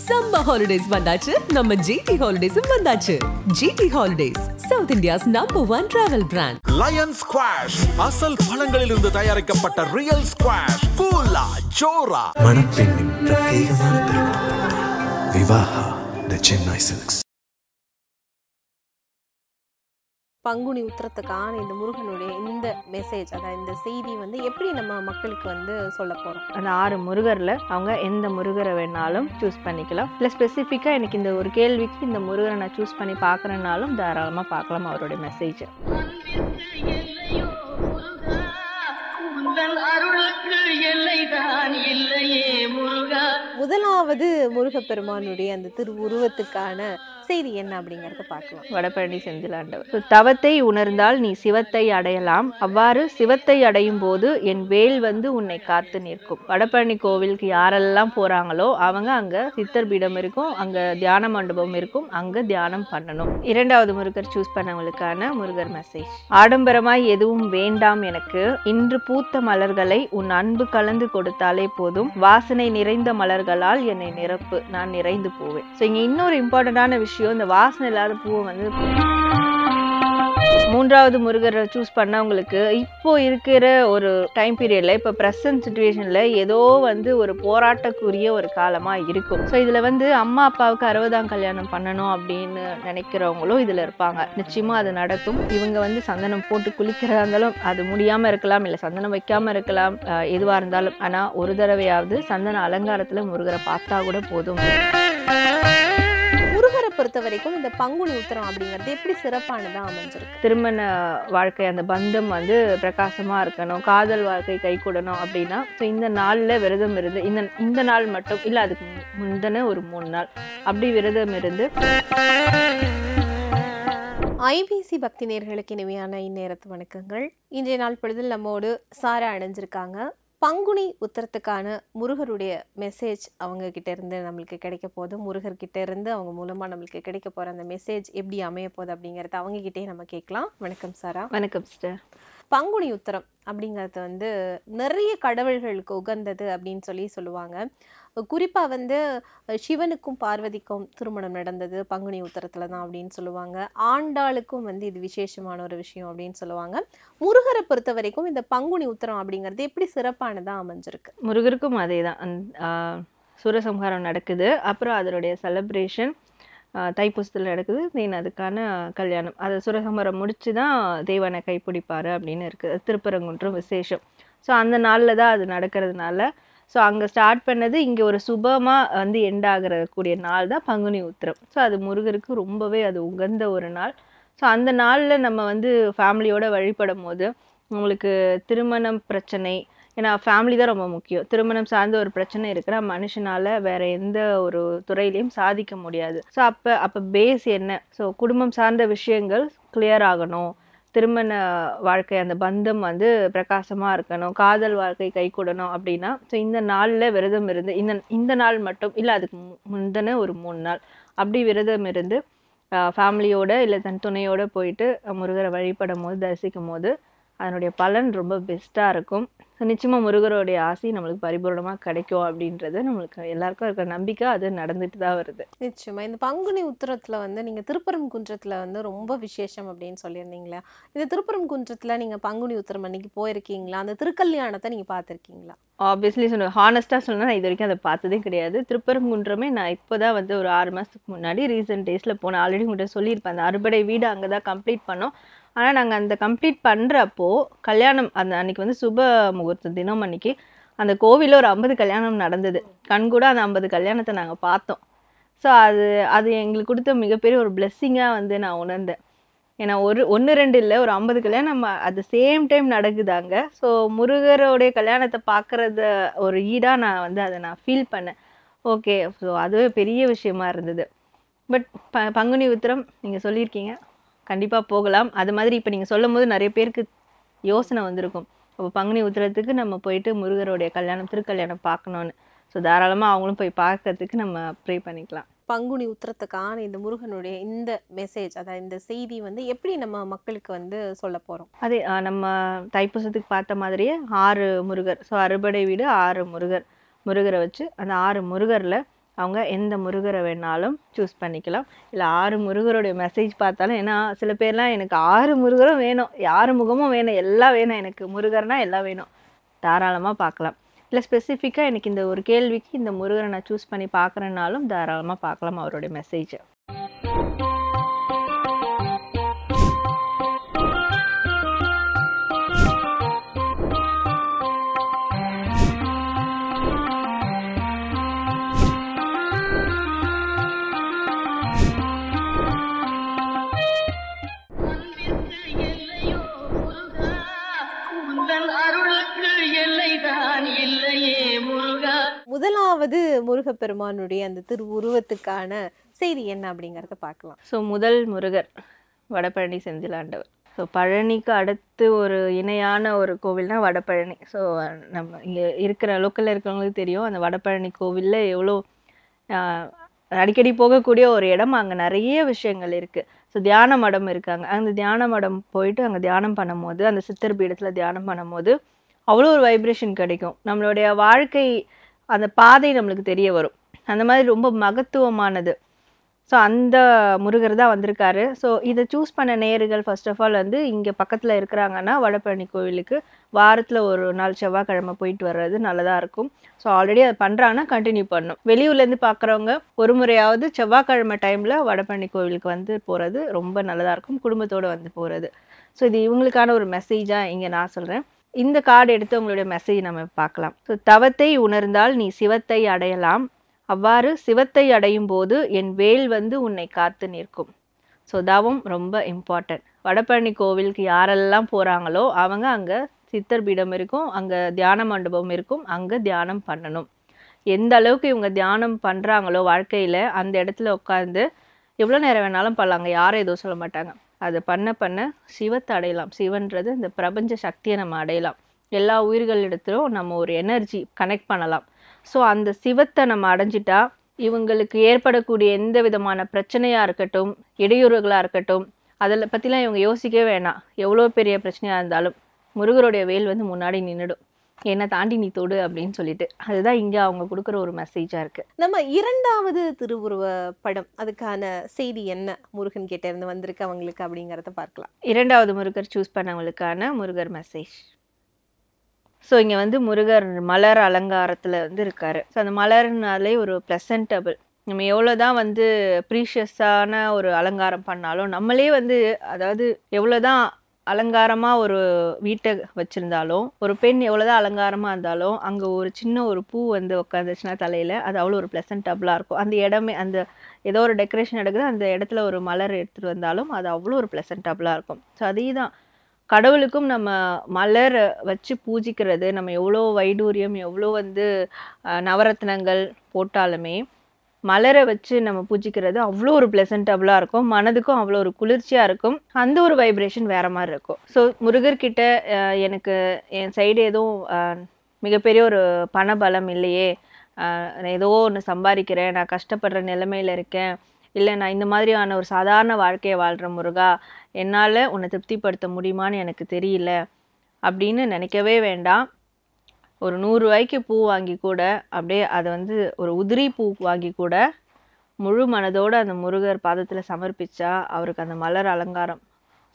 Summer holidays வந்தாச்சு நம்ம GT Holidays வந்தாச்சு. GT Holidays, South India's #1 travel brand. Lion Squash, அசல் பழங்களிலிருந்து தயாரிக்கப்பட்ட ரியல் ஸ்குவாஷ், ஃபுல்லா ஜோரா. மணப்பெண்ணின் பிரத்யேகமான திருமணம் விவாஹா தி சென்னை சில்க்ஸ். பங்குனி உத்திரத்துக்கான இந்த முருகனுடைய இந்த மெசேஜ், அதாவது இந்த செய்தி வந்து எப்படி நம்ம மக்களுக்கு வந்து சொல்ல போறோம்? அந்த 6 முருகர்ல அவங்க எந்த முருகரை வேணாலும் சூஸ் பண்ணிக்கலாம். இல்லை ஸ்பெசிஃபிக்காக எனக்கு இந்த ஒரு கேள்விக்கு இந்த முருகரை நான் சூஸ் பண்ணி பார்க்குறேன்னாலும் தாராளமாக பார்க்கலாம் அவருடைய மெசேஜ். முதலாவது முருகப்பெருமானுடைய அந்த திருவுருவத்துக்கான செய்தி என்ன அப்படிங்கறத பார்க்கலாம். வடபழனி செந்திலாண்டவர், தவத்தை உணர்ந்தால் நீ சிவத்தை அடையலாம், அவ்வாறு சிவத்தை அடையும் போது என் வேல் வந்து உன்னை காத்து நிற்கும். வடபழனி கோவிலுக்கு யாரெல்லாம் போறாங்களோ அவங்க அங்க சித்தர் பீடம் இருக்கும், அங்க தியான மண்டபம் இருக்கும், அங்க தியானம் பண்ணணும். 2வது முருகர் சூஸ் பண்ணவங்களுக்கான முருகர் மெசேஜ்: ஆடம்பரமாய் எதுவும் வேண்டாம் எனக்கு, இன்று பூத்த மலர்களை உன் அன்பு கலந்து கொடுத்தாலே போதும், வாசனை நிறைந்த மலர்களால் என்னை நிரப்பு, நான் நிறைந்து போவேன். ஸோ இங்க இன்னொரு இம்பார்ட்டண்டான விஷயம், இந்த வாசனை இல்லாத பூவை வந்து 3வது முருகரை சூஸ் பண்ணவங்களுக்கு இப்போ இருக்கிற ஒரு டைம் பீரியட்ல, இப்போ ப்ரெசன்ட் சுச்சுவேஷன்ல ஏதோ வந்து ஒரு போராட்டக்குரிய ஒரு காலமா இருக்கும். ஸோ இதுல வந்து அம்மா அப்பாவுக்கு 60ஆம் கல்யாணம் பண்ணணும் அப்படின்னு நினைக்கிறவங்களும் இதுல இருப்பாங்க. நிச்சயமா அது நடக்கும். இவங்க வந்து சந்தனம் போட்டு குளிக்கிறதா இருந்தாலும் அது முடியாம இருக்கலாம், இல்லை சந்தனம் வைக்காம இருக்கலாம், எதுவா இருந்தாலும். ஆனா ஒரு தடவையாவது சந்தன அலங்காரத்துல முருகரை பார்த்தா கூட போதும். முருகரை பொறுத்த வரைக்கும் இந்த பங்குனி உத்திரம் அப்படிங்கிறது எப்படி சிறப்பானதா அமைஞ்சிருக்கு? திருமண வாழ்க்கை அந்த பந்தம் வந்து பிரகாசமா இருக்கணும், காதல் வாழ்க்கை கை கூடணும் அப்படின்னா இந்த நாள்ல விரதம் இருந்து, இந்த நாள் மட்டும் இல்ல, அதுக்கு முந்தின ஒரு 3 நாள் அப்படி விரதம் இருந்து. ஐபிசி பக்தி நேயர்களுக்கு இனிமையான இந்நேரத்து வணக்கங்கள். இன்றைய நாள் பொழுதில் நம்மோடு சாரா அணிஞ்சிருக்காங்க. பங்குனி உத்திரத்துக்கான முருகருடைய மெசேஜ் அவங்க கிட்ட இருந்து நம்மளுக்கு கிடைக்க போகுது. முருகர்கிட்ட இருந்து அவங்க மூலமா நம்மளுக்கு கிடைக்க போற அந்த மெசேஜ் எப்படி அமைய போகுது அப்படிங்கறத அவங்க கிட்டே நம்ம கேட்கலாம். வணக்கம் சாரா. வணக்கம் சிஸ்டர். பங்குனி உத்திரம் அப்படிங்கிறது வந்து நிறைய கடவுள்களுக்கு உகந்தது அப்படின்னு சொல்லுவாங்க. குறிப்பா வந்து சிவனுக்கும் பார்வதிக்கும் திருமணம் நடந்தது பங்குனி உத்திரத்துல தான் அப்படின்னு சொல்லுவாங்க. ஆண்டாளுக்கும் வந்து இது விசேஷமான ஒரு விஷயம் அப்படின்னு சொல்லுவாங்க. முருகரை பொறுத்த வரைக்கும் இந்த பங்குனி உத்திரம் அப்படிங்கிறது எப்படி சிறப்பானதா அமைஞ்சிருக்கு? முருகருக்கும் அதே தான். சூரசம்ஹாரம் நடக்குது, அப்புறம் அதனுடைய செலிப்ரேஷன் தைப்பூசத்தில் நடக்குது, தென் அதுக்கான கல்யாணம். அது சூரசம்ஹாரம் முடிச்சு தான் தேவனை கைப்பிடிப்பாரு அப்படின்னு இருக்குது. திருப்பரங்குன்றம் விசேஷம். ஸோ அந்த நாளில் தான் அது நடக்கிறதுனால, ஸோ அங்கே ஸ்டார்ட் பண்ணது இங்கே ஒரு சுபமாக வந்து எண்ட் ஆகக்கூடிய நாள் தான் பங்குனி உத்திரம். ஸோ அது முருகருக்கு ரொம்பவே அது உகந்த ஒரு நாள். ஸோ அந்த நாளில் நம்ம வந்து ஃபேமிலியோட வழிபடும் போது உங்களுக்கு திருமணம் பிரச்சனை, ஏன்னா ஃபேமிலி தான் ரொம்ப முக்கியம். திருமணம் சார்ந்த ஒரு பிரச்சனை இருக்கிற மனுஷனால வேற எந்த ஒரு துறையிலையும் சாதிக்க முடியாது. ஸோ அப்போ பேஸ் என்ன? ஸோ குடும்பம் சார்ந்த விஷயங்கள் கிளியர் ஆகணும், திருமண வாழ்க்கை அந்த பந்தம் வந்து பிரகாசமாக இருக்கணும், காதல் வாழ்க்கை கை கூடணும் அப்படின்னா ஸோ இந்த நாளில் விரதம் இருந்து, இந்த நாள் மட்டும் இல்லை, அதுக்கு முந்தின ஒரு 3 நாள் அப்படி விரதம் இருந்து ஃபேமிலியோட இல்லை தன் துணையோட போயிட்டு முருகரை வழிபடும் போது, தரிசிக்கும் போது அதனுடைய பலன் ரொம்ப பெஸ்ட்டாக இருக்கும். ஸோ நிச்சயமாக முருகருடைய ஆசை நம்மளுக்கு பரிபூர்ணமாக கிடைக்கும் அப்படின்றது நம்மளுக்கு எல்லாருக்கும் இருக்கிற நம்பிக்கை. அது நடந்துட்டு தான் வருது. நிச்சயமா இந்த பங்குனி உத்திரத்தில் வந்து நீங்கள் திருப்பரங்குன்றத்தில் வந்து ரொம்ப விசேஷம் அப்படின்னு சொல்லியிருந்தீங்களா? இந்த திருப்பரங்குன்றத்தில் நீங்கள் பங்குனி உத்திரம் அன்னைக்கு போயிருக்கீங்களா? அந்த திருக்கல்யாணத்தை நீங்கள் பார்த்துருக்கீங்களா? ஆப்வியஸ்லி சொல்லுவேன், ஹானஸ்ட்டாக சொல்லணும்னா நான் இது வரைக்கும் அதை பார்த்ததே கிடையாது. திருப்பரங்குன்றமே நான் இப்போ தான் வந்து ஒரு 6 மாதத்துக்கு முன்னாடி ரீசெண்ட் டேஸில் போனேன். ஆல்ரெடி உங்கள்கிட்ட சொல்லியிருப்பேன், அந்த அறுபடை வீடு அங்கே தான் கம்ப்ளீட் பண்ணோம். ஆனால் நாங்கள் அந்த கம்ப்ளீட் பண்ணுறப்போ கல்யாணம் அந்த அன்றைக்கி வந்து சுப முகூர்த்த தினம் அன்றைக்கி அந்த கோவிலில் ஒரு 50 கல்யாணம் நடந்தது. கண்கூட அந்த 50 கல்யாணத்தை நாங்கள் பார்த்தோம். ஸோ அது எங்களுக்கு கொடுத்த மிகப்பெரிய ஒரு பிளெஸ்ஸிங்காக வந்து நான் உணர்ந்தேன். ஏன்னா 1-2 இல்லை, ஒரு 50 கல்யாணம் அட் த சேம் டைம் நடக்குதாங்க. ஸோ முருகரோடைய கல்யாணத்தை பார்க்குறத ஒரு ஈடாக நான் வந்து அதை நான் ஃபீல் பண்ணேன். ஓகே, ஸோ அதுவே பெரிய விஷயமா இருந்தது. பட் பங்குனி உத்திரம் நீங்கள் சொல்லியிருக்கீங்க, கண்டிப்பாக போகலாம். அது மாதிரி இப்போ நீங்கள் சொல்லும் போது நிறைய பேருக்கு யோசனை வந்திருக்கும், அப்போ பங்குனி உத்திரத்துக்கு நம்ம போயிட்டு முருகருடைய கல்யாணம் திருக்கல்யாணம் பார்க்கணுன்னு. ஸோ தாராளமாக அவங்களும் போய் பார்க்கறதுக்கு நம்ம ப்ரே பண்ணிக்கலாம். பங்குனி உத்திரத்துக்கான இந்த முருகனுடைய இந்த மெசேஜ், அதாவது இந்த செய்தி வந்து எப்படி நம்ம மக்களுக்கு வந்து சொல்ல போகிறோம்? அதே நம்ம தைப்பூசத்துக்கு பார்த்த மாதிரியே 6 முருகர். ஸோ அறுபடை வீடு 6 முருகரை வச்சு அந்த 6 முருகரில் அவங்க எந்த முருகரை வேணாலும் சூஸ் பண்ணிக்கலாம். இல்லை 6 முருகருடைய மெசேஜ் பார்த்தாலும், ஏன்னா சில பேர்லாம் எனக்கு 6 முருகரும் வேணும், 6 முகமும் வேணும், எல்லாம் வேணும், எனக்கு முருகர்னா எல்லாம் வேணும், தாராளமாக பார்க்கலாம். இல்லை ஸ்பெசிஃபிக்காக எனக்கு இந்த ஒரு கேள்விக்கு இந்த முருகரை நான் சூஸ் பண்ணி பார்க்குறேன்னாலும் தாராளமாக பார்க்கலாம் அவருடைய மெசேஜை. முதலாவது முருகப்பெருமானுடைய அந்த திருவுருவத்துக்கான செய்தி என்ன அப்படிங்கிறத பார்க்கலாம். ஸோ முதல் முருகர் வடபழனி செந்திலாண்டவர். ஸோ பழனிக்கு அடுத்து ஒரு இணையான ஒரு கோவில்னா வடபழனி. ஸோ நம்ம இங்கே இருக்கிற லோக்கலில் இருக்கிறவங்களுக்கு தெரியும், அந்த வடபழனி கோவிலில் எவ்வளோ அடிக்கடி போகக்கூடிய ஒரு இடம். அங்கே நிறைய விஷயங்கள் இருக்குது. ஸோ தியான மடம் இருக்காங்க. அந்த தியான மடம் போயிட்டு அங்கே தியானம் பண்ணும்போது, அந்த சித்தர் பீடத்தில் தியானம் பண்ணும்போது அவ்வளோ ஒரு வைப்ரேஷன் கிடைக்கும். நம்மளுடைய வாழ்க்கை அந்த பாதை நம்மளுக்கு தெரிய வரும். அந்த மாதிரி ரொம்ப மகத்துவமானது. ஸோ அந்த முருகர் தான் வந்திருக்காரு. ஸோ இதை சூஸ் பண்ண நேயர்கள் ஃபர்ஸ்ட் ஆஃப் ஆல் வந்து இங்கே பக்கத்தில் இருக்கிறாங்கன்னா வடபழனி கோவிலுக்கு வாரத்தில் ஒரு நாள் செவ்வாய்க்கிழமை போயிட்டு வர்றது நல்லதாக இருக்கும். ஸோ ஆல்ரெடி அதை பண்ணுறாங்கன்னா கண்டினியூ பண்ணணும். வெளியூர்லேருந்து பார்க்குறவங்க ஒரு முறையாவது செவ்வாய்க்கிழமை டைமில் வடபழனி கோவிலுக்கு வந்து போகிறது ரொம்ப நல்லதாக இருக்கும், குடும்பத்தோடு வந்து போகிறது. ஸோ இது இவங்களுக்கான ஒரு மெசேஜாக இங்கே நான் சொல்கிறேன். இந்த கார்டு எடுத்து உங்களுடைய மெசேஜ் நம்ம பார்க்கலாம். ஸோ தவத்தை உணர்ந்தால் நீ சிவத்தை அடையலாம், அவ்வாறு சிவத்தை அடையும் போது என் வேல் வந்து உன்னை காத்து நிற்கும். ஸோ தவம் ரொம்ப இம்பார்ட்டன்ட். வடபழனி கோவிலுக்கு யாரெல்லாம் போகிறாங்களோ அவங்க அங்கே சித்தர் பீடம் இருக்கும், அங்கே தியான மண்டபம் இருக்கும், அங்கே தியானம் பண்ணணும். எந்த அளவுக்கு இவங்க தியானம் பண்ணுறாங்களோ வாழ்க்கையில், அந்த இடத்துல உட்காந்து எவ்வளோ நேரம் வேணாலும் பண்ணலாங்க, யாரும் எதுவும் சொல்ல மாட்டாங்க. அதை பண்ண பண்ண சிவத்தை அடையலாம். சிவன்றது இந்த பிரபஞ்ச சக்தியை நம்ம அடையலாம். எல்லா உயிர்களிடத்திலும் நம்ம ஒரு எனர்ஜி கனெக்ட் பண்ணலாம். ஸோ அந்த சிவத்தை நம்ம அடைஞ்சிட்டா இவங்களுக்கு ஏற்படக்கூடிய எந்த விதமான பிரச்சனையாக இருக்கட்டும், இடையூறுகளாக இருக்கட்டும், அதில் பற்றிலாம் இவங்க யோசிக்கவே வேணாம். எவ்வளோ பெரிய பிரச்சனையாக இருந்தாலும் முருகருடைய வேல் வந்து முன்னாடி நின்றுடும், என்னை தாண்டி நீ தொடு அப்படின்னு சொல்லிட்டு. அதுதான் இங்கே அவங்க கொடுக்குற ஒரு மெசேஜாக இருக்குது. நம்ம இரண்டாவது திருவுருவ படம், அதுக்கான செய்தி என்ன முருகன் கிட்ட இருந்து வந்திருக்கு அவங்களுக்கு அப்படிங்கிறத பார்க்கலாம். இரண்டாவது முருகர் சூஸ் பண்ணவங்களுக்கான முருகர் மெசேஜ். ஸோ இங்கே வந்து முருகர் மலர் அலங்காரத்தில் வந்து இருக்கார். ஸோ அந்த மலர்னாலே ஒரு ப்ளசன்டபிள். நம்ம எவ்வளோ தான் வந்து ப்ரீஷியஸான ஒரு அலங்காரம் பண்ணாலும், நம்மளே வந்து அதாவது எவ்வளோ தான் அலங்காரமாக ஒரு வீட்டை வச்சுருந்தாலும், ஒரு பெண் எவ்வளோதான் அலங்காரமாக இருந்தாலும், அங்கே ஒரு சின்ன ஒரு பூ வந்து உட்காந்துச்சுன்னா தலையில், அது அவ்வளோ ஒரு ப்ளசன்டபுளாக இருக்கும். அந்த இடமே, அந்த ஏதோ ஒரு டெக்கரேஷன் எடுக்குது, அந்த இடத்துல ஒரு மலர் எடுத்துகிட்டு வந்தாலும் அது அவ்வளோ ஒரு ப்ளசன்டபுளாக இருக்கும். ஸோ அதே தான் கடவுளுக்கும் நம்ம மலர் வச்சு பூஜிக்கிறது. நம்ம எவ்வளோ வைடூரியம், எவ்வளோ வந்து நவரத்னங்கள் போட்டாலுமே மலரை வச்சு நம்ம பூஜிக்கிறது அவ்வளோ ஒரு ப்ளசன்டபுளாக இருக்கும், மனதுக்கும் அவ்வளோ ஒரு குளிர்ச்சியாக இருக்கும். அந்த ஒரு வைப்ரேஷன் வேறு மாதிரி இருக்கும். ஸோ முருகர்கிட்ட எனக்கு என் சைடு எதுவும் மிகப்பெரிய ஒரு பணபலம் இல்லையே, நான் ஏதோ ஒன்று சம்பாதிக்கிறேன், நான் கஷ்டப்படுற நிலைமையில் இருக்கேன், இல்லை நான் இந்த மாதிரியான ஒரு சாதாரண வாழ்க்கையை வாழ்கிற முருகா, என்னால் உன்னை திருப்திப்படுத்த முடியுமான்னு எனக்கு தெரியல அப்படின்னு நினைக்கவே வேண்டாம். ஒரு 100 ரூபாய்க்கு பூ வாங்கி கூட, அப்படியே அதை வந்து ஒரு உதிரி பூ வாங்கி கூட முழு மனதோடு அந்த முருகர் பாதத்தில் சமர்ப்பிச்சா, அவருக்கு அந்த மலர் அலங்காரம்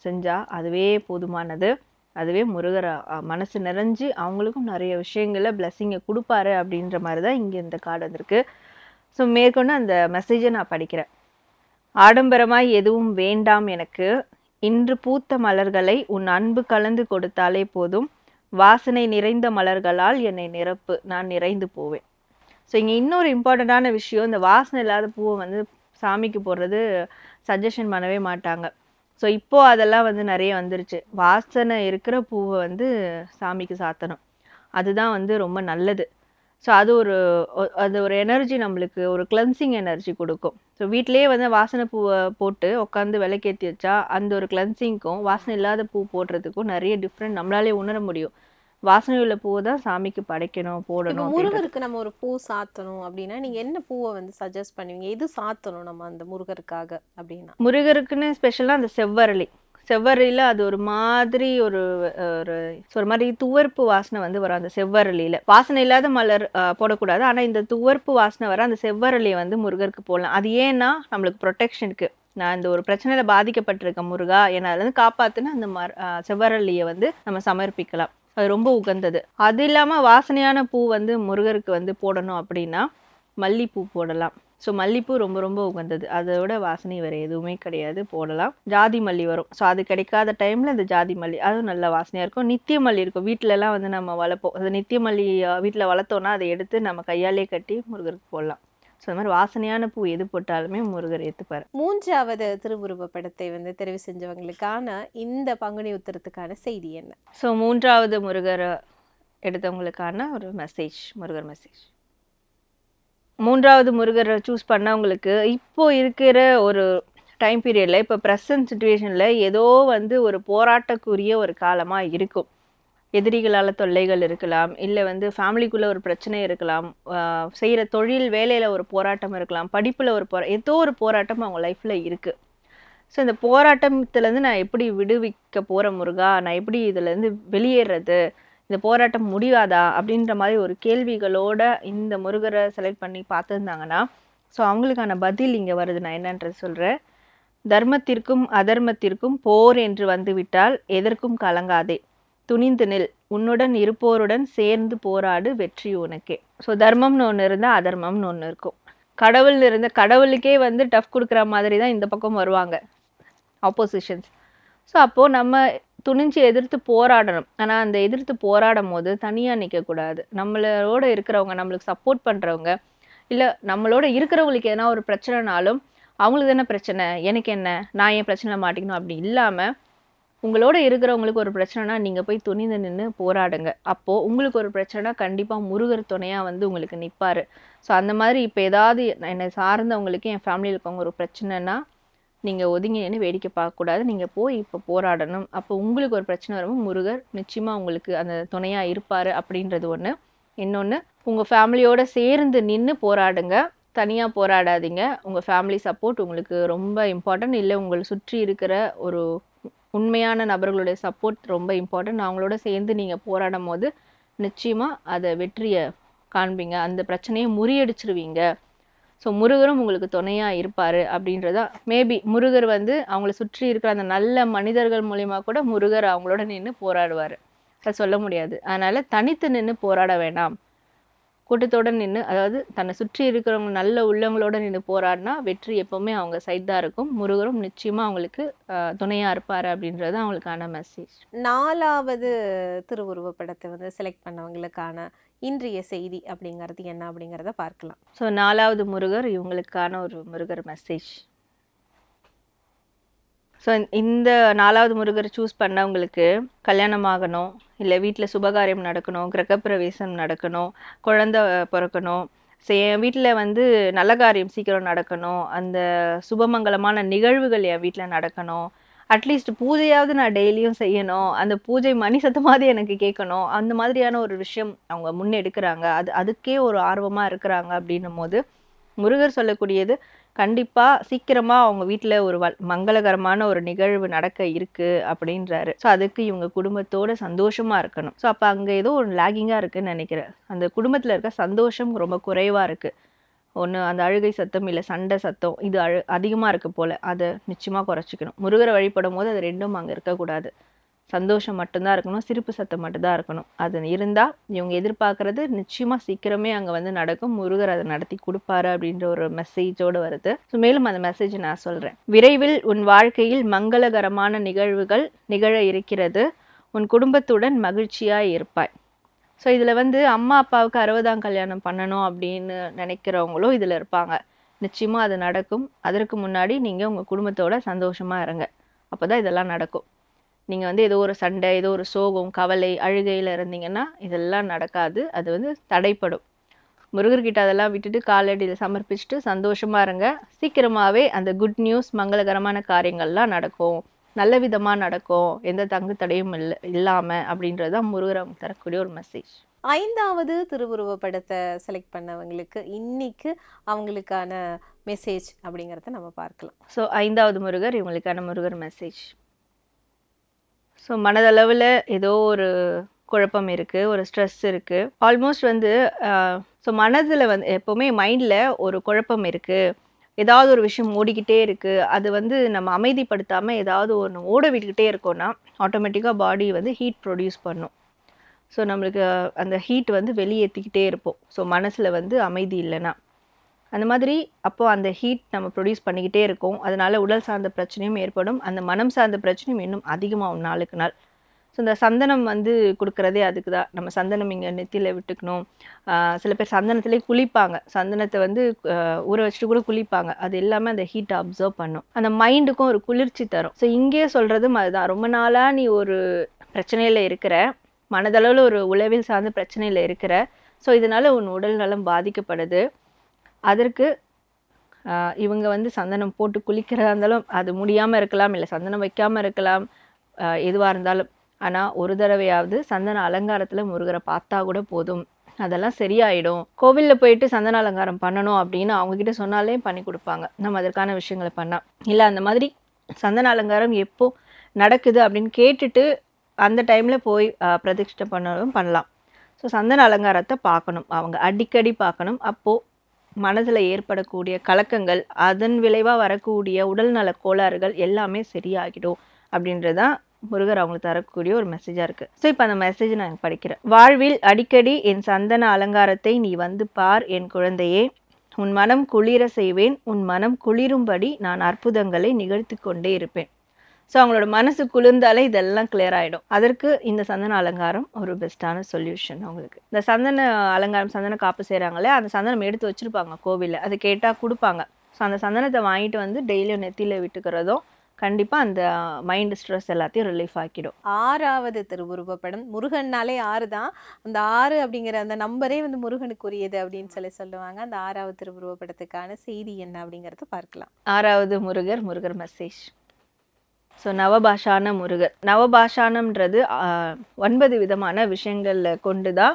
செஞ்சால் அதுவே போதுமானது. அதுவே முருகர் மனசு நிறைஞ்சு அவங்களுக்கும் நிறைய விஷயங்களில் பிளெஸ்ஸிங்கை கொடுப்பாரு அப்படின்ற மாதிரி தான் இங்கே இந்த கார்டு வந்திருக்கு. ஸோ மேற்கொண்டு அந்த மெசேஜை நான் படிக்கிறேன். ஆடம்பரமாய் எதுவும் வேண்டாம் எனக்கு, இன்று பூத்த மலர்களை உன் அன்பு கலந்து கொடுத்தாலே போதும், வாசனை நிறைந்த மலர்களால் என்னை நிரப்பு, நான் நிறைந்து போவேன். ஸோ இங்கே இன்னொரு இம்பார்ட்டண்ட்டான விஷயம், இந்த வாசனை இல்லாத பூவை வந்து சாமிக்கு போடுறது சஜஷன் பண்ணவே மாட்டாங்க. ஸோ இப்போது அதெல்லாம் வந்து நிறைய வந்துருச்சு. வாசனை இருக்கிற பூவை வந்து சாமிக்கு சாத்தணும், அதுதான் வந்து ரொம்ப நல்லது. ஸோ அது ஒரு எனர்ஜி, நம்மளுக்கு ஒரு கிளென்சிங் எனர்ஜி கொடுக்கும். ஸோ வீட்டிலேயே வந்து வாசனை பூவை போட்டு உட்காந்து விளக்கேற்றி வச்சா அந்த ஒரு கிளென்சிங்க்கும் வாசனை இல்லாத பூ போடுறதுக்கும் நிறைய டிஃப்ரெண்ட் நம்மளாலே உணர முடியும். வாசனை உள்ள பூவை தான் சாமிக்கு படைக்கணும், போடணும். முருகருக்கு நம்ம ஒரு பூ சாத்தணும் அப்படின்னா நீங்க என்ன பூவை வந்து சஜஸ்ட் பண்ணுவீங்க? எது சாத்தணும் நம்ம அந்த முருகருக்காக அப்படின்னா? முருகருக்குன்னு ஸ்பெஷலாக அந்த செவ்வரளி. செவ்வரளியில் அது ஒரு மாதிரி ஒரு மாதிரி துவர்ப்பு வாசனை வந்து வரும் அந்த செவ்வரளியில். வாசனை இல்லாத மலர் போடக்கூடாது, ஆனால் இந்த துவர்ப்பு வாசனை வர அந்த செவ்வரளியை வந்து முருகருக்கு போடலாம். அது ஏன்னா நம்மளுக்கு ப்ரொடெக்ஷனுக்கு, நான் இந்த ஒரு பிரச்சனையில் பாதிக்கப்பட்டிருக்கேன் முருகா, என்னை அதுலேருந்து காப்பாற்றுன்னு அந்த செவ்வரளியை வந்து நம்ம சமர்ப்பிக்கலாம். அது ரொம்ப உகந்தது. அது இல்லாமல் வாசனையான பூ வந்து முருகருக்கு வந்து போடணும் அப்படின்னா மல்லிப்பூ போடலாம். ஸோ மல்லிப்பூ ரொம்ப ரொம்ப உகந்தது. அதோட வாசனை வேறு எதுவுமே கிடையாது, போடலாம். ஜாதி மல்லி வரும். ஸோ அது கிடைக்காத டைமில் இந்த ஜாதி மல்லி அதுவும் நல்ல வாசனையாக இருக்கும். நித்திய மல்லி இருக்கும், வீட்டிலலாம் வந்து நம்ம வளர்ப்போம். அது நித்திய மல்லி வீட்டில் வளர்த்தோன்னா அதை எடுத்து நம்ம கையாலே கட்டி முருகருக்கு போடலாம். ஸோ அந்த மாதிரி வாசனையான பூ எது போட்டாலுமே முருகர் ஏற்றுப்பார். 3வது திருவுருவ படத்தை வந்து தெரிவு செஞ்சவங்களுக்கான இந்த பங்குனி உத்திரத்துக்கான செய்தி என்ன? ஸோ 3வது முருகர் எடுத்தவங்களுக்கான ஒரு மெசேஜ், முருகர் மெசேஜ். 3வது முருகரை சூஸ் பண்ணவங்களுக்கு இப்போ இருக்கிற ஒரு டைம் பீரியடில், இப்போ ப்ரெசன்ட் சுச்சுவேஷனில் ஏதோ வந்து ஒரு போராட்டக்குரிய ஒரு காலமாக இருக்கும். எதிரிகளால் தொல்லைகள் இருக்கலாம், இல்லை வந்து ஃபேமிலிக்குள்ளே ஒரு பிரச்சனை இருக்கலாம், செய்கிற தொழில் வேலையில் ஒரு போராட்டம் இருக்கலாம், படிப்பில் ஒரு ஏதோ ஒரு போராட்டம் அவங்க லைஃப்பில் இருக்குது. ஸோ இந்த போராட்டத்துலேருந்து நான் எப்படி விடுவிக்க போகிறேன் முருகா, நான் எப்படி இதுலேருந்து வெளியேறது, இந்த போராட்டம் முடியாதா அப்படின்ற மாதிரி ஒரு கேள்விகளோட இந்த முருகரை செலக்ட் பண்ணி பார்த்துருந்தாங்கன்னா, ஸோ அவங்களுக்கான பதில் இங்கே வருது. நான் என்னன்றது சொல்கிறேன். தர்மத்திற்கும் அதர்மத்திற்கும் போர் என்று வந்துவிட்டால் எதற்கும் கலங்காதே, துணிந்து நில், உன்னுடன் இருப்போருடன் சேர்ந்து போராடு, வெற்றி உனக்கே. ஸோ தர்மம்னு ஒன்று இருந்தால் அதர்மம்னு ஒன்று இருக்கும். கடவுளுக்கே வந்து டஃப் கொடுக்குற மாதிரி தான் இந்த பக்கம் வருவாங்க ஆப்போசிஷன்ஸ். ஸோ அப்போது நம்ம துணிஞ்சு எதிர்த்து போராடணும். ஆனால் அந்த எதிர்த்து போராடும் போது தனியாக நிற்கக்கூடாது. நம்மளோட இருக்கிறவங்க, நம்மளுக்கு சப்போர்ட் பண்ணுறவங்க, இல்லை நம்மளோட இருக்கிறவங்களுக்கு எதனா ஒரு பிரச்சனைனாலும் அவங்களுக்கு தானே பிரச்சனை, எனக்கு என்ன, நான் என் பிரச்சனை மாட்டிக்கணும் அப்படி இல்லாமல், உங்களோட இருக்கிறவங்களுக்கு ஒரு பிரச்சனைனா நீங்கள் போய் துணிந்து நின்று போராடுங்க. அப்போது உங்களுக்கு ஒரு பிரச்சனைனா கண்டிப்பாக முருகர் துணையாக வந்து உங்களுக்கு நிற்பார். ஸோ அந்த மாதிரி இப்போ ஏதாவது என்னை சார்ந்தவங்களுக்கு, என் ஃபேமிலியில் இருக்கவங்க ஒரு பிரச்சனைனா நீங்கள் ஒதுங்கி நின்று வேடிக்கை பார்க்கக்கூடாது, நீங்கள் போய் இப்போ போராடணும். அப்போ உங்களுக்கு ஒரு பிரச்சனை வரும்போது முருகர் நிச்சயமாக உங்களுக்கு அந்த துணையாக இருப்பார் அப்படின்றது ஒன்று. இன்னொன்று, உங்கள் ஃபேமிலியோடு சேர்ந்து நின்று போராடுங்க, தனியாக போராடாதீங்க. உங்கள் ஃபேமிலி சப்போர்ட் உங்களுக்கு ரொம்ப இம்பார்ட்டன்ட். இல்லை உங்களை சுற்றி இருக்கிற ஒரு உண்மையான நபர்களுடைய சப்போர்ட் ரொம்ப இம்பார்ட்டன்ட். அவங்களோட சேர்ந்து நீங்கள் போராடும் போது நிச்சயமாக அதை வெற்றியை காண்பீங்க, அந்த பிரச்சனையை முறியடிச்சிருவீங்க. ஸோ முருகரும் உங்களுக்கு துணையாக இருப்பார் அப்படின்றதா. மேபி முருகர் வந்து அவங்கள சுற்றி இருக்கிற அந்த நல்ல மனிதர்கள் மூலிமா கூட முருகர் அவங்களோட நின்று போராடுவார், அதை சொல்ல முடியாது. அதனால் தனித்து நின்று போராட வேண்டாம், கூட்டத்தோடு நின்று, அதாவது தன்னை சுற்றி இருக்கிறவங்க நல்ல உள்ளவங்களோட நின்று போராடினா வெற்றி எப்போவுமே அவங்க சைட் தான் இருக்கும். முருகரும் நிச்சயமாக அவங்களுக்கு துணையாக இருப்பார் அப்படின்றது அவங்களுக்கான மெசேஜ். 4வது திருவுருவ படத்தை வந்து செலக்ட் பண்ணவங்களுக்கான இன்றைய செய்தி அப்படிங்கிறது என்ன அப்படிங்கிறத பார்க்கலாம். ஸோ 4வது முருகர் இவங்களுக்கான ஒரு முருகர் மெசேஜ். ஸோ இந்த 4வது முருகர் சூஸ் பண்ணவங்களுக்கு கல்யாணம் ஆகணும், இல்லை வீட்டில் சுபகாரியம் நடக்கணும், கிரகப்பிரவேசம் நடக்கணும், குழந்தை பிறக்கணும், என் வீட்டில் வந்து நல்ல காரியம் சீக்கிரம் நடக்கணும், அந்த சுபமங்கலமான நிகழ்வுகள் என் வீட்டில் நடக்கணும், அட்லீஸ்ட் பூஜையாவது நான் டெய்லியும் செய்யணும், அந்த பூஜை மணி சத்தமாவது எனக்கு கேட்கணும், அந்த மாதிரியான ஒரு விஷயம் அவங்க முன்னெடுக்கிறாங்க. அதுக்கே ஒரு ஆர்வமாக இருக்கிறாங்க. அப்படின்னும் போது முருகர் சொல்லக்கூடியது கண்டிப்பாக சீக்கிரமாக அவங்க வீட்டில் ஒரு மங்களகரமான ஒரு நிகழ்வு நடக்க இருக்குது அப்படின்றாரு. ஸோ அதுக்கு இவங்க குடும்பத்தோட சந்தோஷமாக இருக்கணும். ஸோ அப்போ அங்கே ஏதோ ஒரு லேகிங்காக இருக்குதுன்னு நினைக்கிறேன். அந்த குடும்பத்தில் இருக்க சந்தோஷம் ரொம்ப குறைவாக இருக்குது. ஒன்று அந்த அழுகை சத்தம், இல்லை சண்டை சத்தம், இது அதிகமாக இருக்குது போல், அதை நிச்சயமாக குறைச்சிக்கணும். முருகரை வழிபடும் போது அது ரெண்டும் அங்கே இருக்கக்கூடாது. சந்தோஷம் மட்டும்தான் இருக்கணும், சிரிப்பு சத்தம் மட்டும்தான் இருக்கணும். அது இருந்தால் இவங்க எதிர்பார்க்குறது நிச்சயமாக சீக்கிரமே அங்கே வந்து நடக்கும். முருகர் அதை நடத்தி கொடுப்பாரு அப்படின்ற ஒரு மெசேஜோடு வருது. ஸோ மேலும் அந்த மெசேஜ் நான் சொல்கிறேன். விரைவில் உன் வாழ்க்கையில் மங்களகரமான நிகழ்வுகள் நிகழ இருக்கிறது, உன் குடும்பத்துடன் மகிழ்ச்சியாக இருப்பாய். ஸோ இதில் வந்து அம்மா அப்பாவுக்கு 60ஆம் கல்யாணம் பண்ணணும் அப்படின்னு நினைக்கிறவங்களும் இதில் இருப்பாங்க. நிச்சயமாக அது நடக்கும். அதற்கு முன்னாடி நீங்கள் உங்கள் குடும்பத்தோட சந்தோஷமாக இருங்க, அப்போ தான் இதெல்லாம் நடக்கும். நீங்கள் வந்து ஏதோ ஒரு சண்டை, ஏதோ ஒரு சோகம், கவலை, அழுகையில் இருந்தீங்கன்னா இதெல்லாம் நடக்காது, அது வந்து தடைப்படும். முருகர்கிட்ட அதெல்லாம் விட்டுட்டு காலடியில் சமர்ப்பிச்சுட்டு சந்தோஷமாக இருங்க. சீக்கிரமாகவே அந்த குட் நியூஸ், மங்களகரமான காரியங்கள்லாம் நடக்கும், நல்ல விதமாக நடக்கும், எந்த தங்கு தடையும் இல்லாமல் அப்படின்றது தான் முருகர் அவங்க தரக்கூடிய ஒரு மெசேஜ். 5வது திருவுருவ படத்தை செலக்ட் பண்ணவங்களுக்கு இன்னைக்கு அவங்களுக்கான மெசேஜ் அப்படிங்கிறத நம்ம பார்க்கலாம். ஸோ 5வது முருகர் இவங்களுக்கான முருகர் மெசேஜ். ஸோ மனதளவில் ஏதோ ஒரு குழப்பம் இருக்குது, ஒரு ஸ்ட்ரெஸ் இருக்குது. ஆல்மோஸ்ட் வந்து ஸோ மனதில் வந்து எப்போவுமே மைண்டில் ஒரு குழப்பம் இருக்குது, ஏதாவது ஒரு விஷயம் ஓடிக்கிட்டே இருக்குது, அது வந்து நம்ம அமைதிப்படுத்தாமல் ஏதாவது ஒன்று ஓட விட்டுக்கிட்டே இருக்கோன்னா ஆட்டோமேட்டிக்காக பாடி வந்து ஹீட் ப்ரொடியூஸ் பண்ணும். ஸோ நம்மளுக்கு அந்த ஹீட் வந்து வெளியேற்றிக்கிட்டே இருப்போம். ஸோ மனசில் வந்து அமைதி இல்லைன்னா அந்த மாதிரி அப்போது அந்த ஹீட் நம்ம ப்ரொடியூஸ் பண்ணிக்கிட்டே இருக்கோம். அதனால் உடல் சார்ந்த பிரச்சனையும் ஏற்படும், அந்த மனம் சார்ந்த பிரச்சனையும் இன்னும் அதிகமாகும் நாளுக்கு நாள். ஸோ இந்த சந்தனம் வந்து கொடுக்குறதே அதுக்கு தான். நம்ம சந்தனம் இங்கே நெத்தியில் விட்டுக்கணும். சில பேர் சந்தனத்திலே குளிப்பாங்க, சந்தனத்தை வந்து ஊற வச்சுட்டு கூட குளிப்பாங்க. அது எல்லாமே அந்த ஹீட்டை அப்சர்வ் பண்ணும், அந்த மைண்டுக்கும் ஒரு குளிர்ச்சி தரும். ஸோ இங்கே சொல்கிறதும் அதுதான். ரொம்ப நாளாக நீ ஒரு பிரச்சனையில் இருக்கிற, மனதளவில் ஒரு உளவில் சார்ந்த பிரச்சனையில் இருக்கிற, ஸோ இதனால் உன் உடல் நலம் பாதிக்கப்படுது. அதற்கு இவங்க வந்து சந்தனம் போட்டு குளிக்கிறதா இருந்தாலும் அது முடியாமல் இருக்கலாம், இல்லை சந்தனம் வைக்காமல் இருக்கலாம், எதுவாக இருந்தாலும். ஆனால் ஒரு தடவையாவது சந்தன அலங்காரத்தில் முருகரை பார்த்தா கூட போதும், அதெல்லாம் சரியாயிடும். கோவிலில் போயிட்டு சந்தன அலங்காரம் பண்ணணும் அப்படின்னு அவங்கக்கிட்ட சொன்னாலே பண்ணி கொடுப்பாங்க, நம்ம அதற்கான விஷயங்களை பண்ணால். இல்லை அந்த மாதிரி சந்தன அலங்காரம் எப்போ நடக்குது அப்படின்னு கேட்டுட்டு அந்த டைமில் போய் பிரதிஷ்டை பண்ணவும் பண்ணலாம். ஸோ சந்தன அலங்காரத்தை பார்க்கணும், அவங்க அடிக்கடி பார்க்கணும். அப்போது மனதில் ஏற்படக்கூடிய கலக்கங்கள், அதன் விளைவாக வரக்கூடிய உடல்நல கோளாறுகள் எல்லாமே சரியாகிடும் அப்படின்றதான் முருகர் அவங்களுக்கு தரக்கூடிய ஒரு மெசேஜாக இருக்குது. ஸோ இப்போ அந்த மெசேஜ் நான் படிக்கிறேன். வாழ்வில் அடிக்கடி என் சந்தன அலங்காரத்தை நீ வந்து பார் என் குழந்தையே, உன் மனம் குளிர செய்வேன், உன் மனம் குளிரும்படி நான் அற்புதங்களை நிகழ்த்தி கொண்டே இருப்பேன். ஸோ அவங்களோட மனசு குளிர்ந்தாலே இதெல்லாம் கிளியர் ஆகிடும். அதற்கு இந்த சந்தன அலங்காரம் ஒரு பெஸ்ட்டான சொல்யூஷன் அவங்களுக்கு. இந்த சந்தன அலங்காரம், சந்தன காப்பு செய்கிறாங்களே, அந்த சந்தனம் எடுத்து வச்சுருப்பாங்க கோவிலில், அது கேட்டால் கொடுப்பாங்க. ஸோ அந்த சந்தனத்தை வாங்கிட்டு வந்து டெய்லியும் நெத்தியில் விட்டுக்கிறதும் கண்டிப்பாக அந்த மைண்ட் ஸ்ட்ரெஸ் எல்லாத்தையும் ரிலீஃப் ஆக்கிடும். 6வது திருவுருவ படம், முருகன்னாலே 6 தான். அந்த 6 அப்படிங்கிற அந்த நம்பரே வந்து முருகனுக்குரியது அப்படின்னு சொல்லுவாங்க. அந்த 6வது திருவுருவ படத்துக்கான செய்தி என்ன அப்படிங்கிறத பார்க்கலாம். 6வது முருகர் மெசேஜ். ஸோ நவபாஷான முருகர். நவபாஷானம்ன்றது 9 விதமான விஷயங்களில் கொண்டு தான்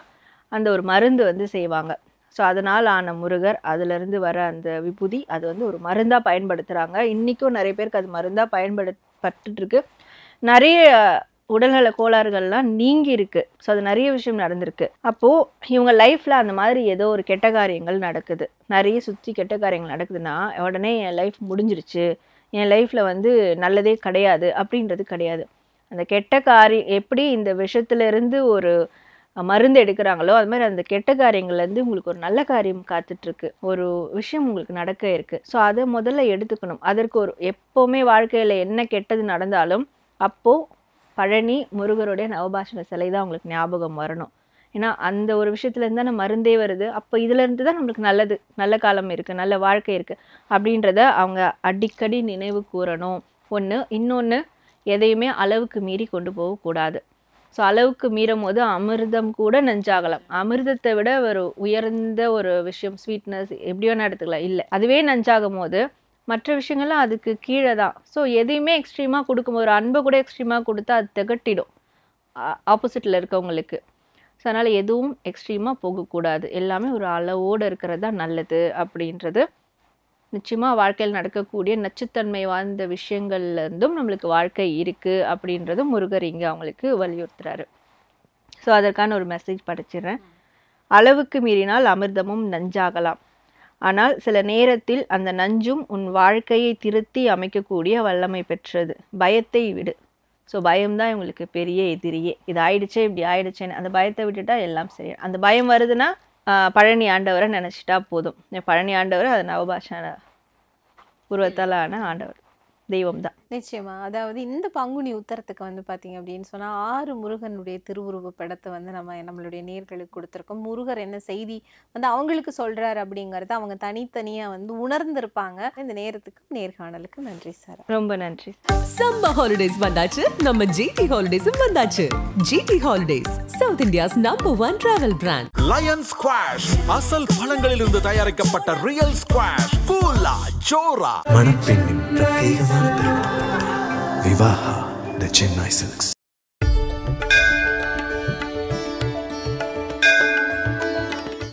அந்த ஒரு மருந்து வந்து செய்வாங்க. ஸோ அதனால் ஆன முருகர், அதிலிருந்து வர அந்த விபூதி, அது வந்து ஒரு மருந்தாக பயன்படுத்துகிறாங்க. இன்றைக்கும் நிறைய பேருக்கு அது மருந்தாக பயன்படுத்தப்பட்டுருக்கு. நிறைய உடல்நல கோளாறுகள்லாம் நீங்கி இருக்கு. ஸோ அது நிறைய விஷயம் நடந்திருக்கு. அப்போது இவங்க லைஃப்பில் அந்த மாதிரி ஏதோ ஒரு கெட்ட காரியங்கள் நடக்குது, நிறைய சுற்றி கெட்ட காரியங்கள் நடக்குதுன்னா உடனே என் லைஃப் முடிஞ்சிருச்சு, என் லைஃப்பில் வந்து நல்லதே கிடையாது அப்படின்றது கிடையாது. அந்த கெட்ட காரியம் எப்படி இந்த விஷயத்துலேருந்து ஒரு மருந்து எடுக்கிறாங்களோ அது மாதிரி அந்த கெட்ட காரியங்கள்லேருந்து உங்களுக்கு ஒரு நல்ல காரியம் காத்துட்ருக்கு, ஒரு விஷயம் உங்களுக்கு நடக்க இருக்குது. ஸோ அதை முதல்ல எடுத்துக்கணும். அதற்கு ஒரு எப்போவுமே வாழ்க்கையில் என்ன கெட்டது நடந்தாலும் அப்போது பழனி முருகருடைய நவபாஷண சிலை தான் உங்களுக்கு ஞாபகம் வரணும். ஏன்னா அந்த ஒரு விஷயத்துலேருந்து தானே மருந்தே வருது. அப்போ இதுலேருந்து தான் நம்மளுக்கு நல்லது, நல்ல காலம் இருக்குது, நல்ல வாழ்க்கை இருக்குது அப்படின்றத அவங்க அடிக்கடி நினைவு கூறணும். ஒன்று. இன்னொன்று, எதையுமே அளவுக்கு மீறி கொண்டு போகக்கூடாது. ஸோ அளவுக்கு மீறும் போது அமிர்தம் கூட நஞ்சாகலாம். அமிர்தத்தை விட ஒரு உயர்ந்த ஒரு விஷயம், ஸ்வீட்னஸ் எப்படி வேணா எடுத்துக்கலாம், இல்லை அதுவே நஞ்சாகும் போது மற்ற விஷயங்கள்லாம் அதுக்கு கீழே தான். ஸோ எதையுமே எக்ஸ்ட்ரீமாக கொடுக்கும்போது, ஒரு அன்பை கூட எக்ஸ்ட்ரீமாக கொடுத்தா அது திகட்டிடும் ஆப்போசிட்டில் இருக்கவங்களுக்கு. ஸோ அதனால் எதுவும் எக்ஸ்ட்ரீமாக போகக்கூடாது, எல்லாமே ஒரு அளவோடு இருக்கிறது தான் நல்லது அப்படின்றது. நிச்சயமாக வாழ்க்கையில் நடக்கக்கூடிய நச்சுத்தன்மை வாழ்ந்த விஷயங்கள்லேருந்தும் நம்மளுக்கு வாழ்க்கை இருக்குது அப்படின்றதும் முருகர் இங்கே அவங்களுக்கு வலியுறுத்துறாரு. ஸோ அதற்கான ஒரு மெசேஜ் படிச்சிடுறேன். அளவுக்கு மீறினால் அமிர்தமும் நஞ்சாகலாம், ஆனால் சில நேரத்தில் அந்த நஞ்சும் உன் வாழ்க்கையை திருத்தி அமைக்கக்கூடிய வல்லமை பெற்றது. பயத்தை விடு. ஸோ பயம்தான் இவங்களுக்கு பெரிய எதிரியே. இது ஆயிடுச்சே, இப்படி ஆயிடுச்சேன்னு அந்த பயத்தை விட்டுட்டா எல்லாம் சரி. அந்த பயம் வருதுன்னா பழனி ஆண்டவரை நினச்சிட்டா போதும். பழனி ஆண்டவர் அது நவபாஷான உருவத்தால் ஆன ஆண்டவர், தெய்வம் தான். நிச்சயமா. அதாவது இந்த பங்குனி உத்தரத்துக்கு வந்து பார்த்தீங்க அப்படின்னு சொன்னால் 6 முருகனுடைய திருவுருவ படத்தை வந்து நம்மளுடைய நேர்களுக்கு கொடுத்துருக்கோம். முருகர் என்ன செய்தி வந்து அவங்களுக்கு சொல்கிறாரு அப்படிங்கிறத அவங்க தனித்தனியாக வந்து உணர்ந்திருப்பாங்க. இந்த நேர்காணலுக்கு நன்றி சார். ரொம்ப நன்றி. சம்மர் ஹாலிடேஸ் வந்தாச்சு, நம்ம ஜிடி ஹாலிடேஸும் வந்தாச்சு. GT holidays, South India's #1 travel brand. Lion squash, அசல் பழங்களிலிருந்து தயாரிக்கப்பட்ட ரியல் ஸ்குவாஷ், கூலா ஜோரா. மணப்பெண்ணின் பிரத்யேகமான பெருமை. Vivaha, the Chennai Silks.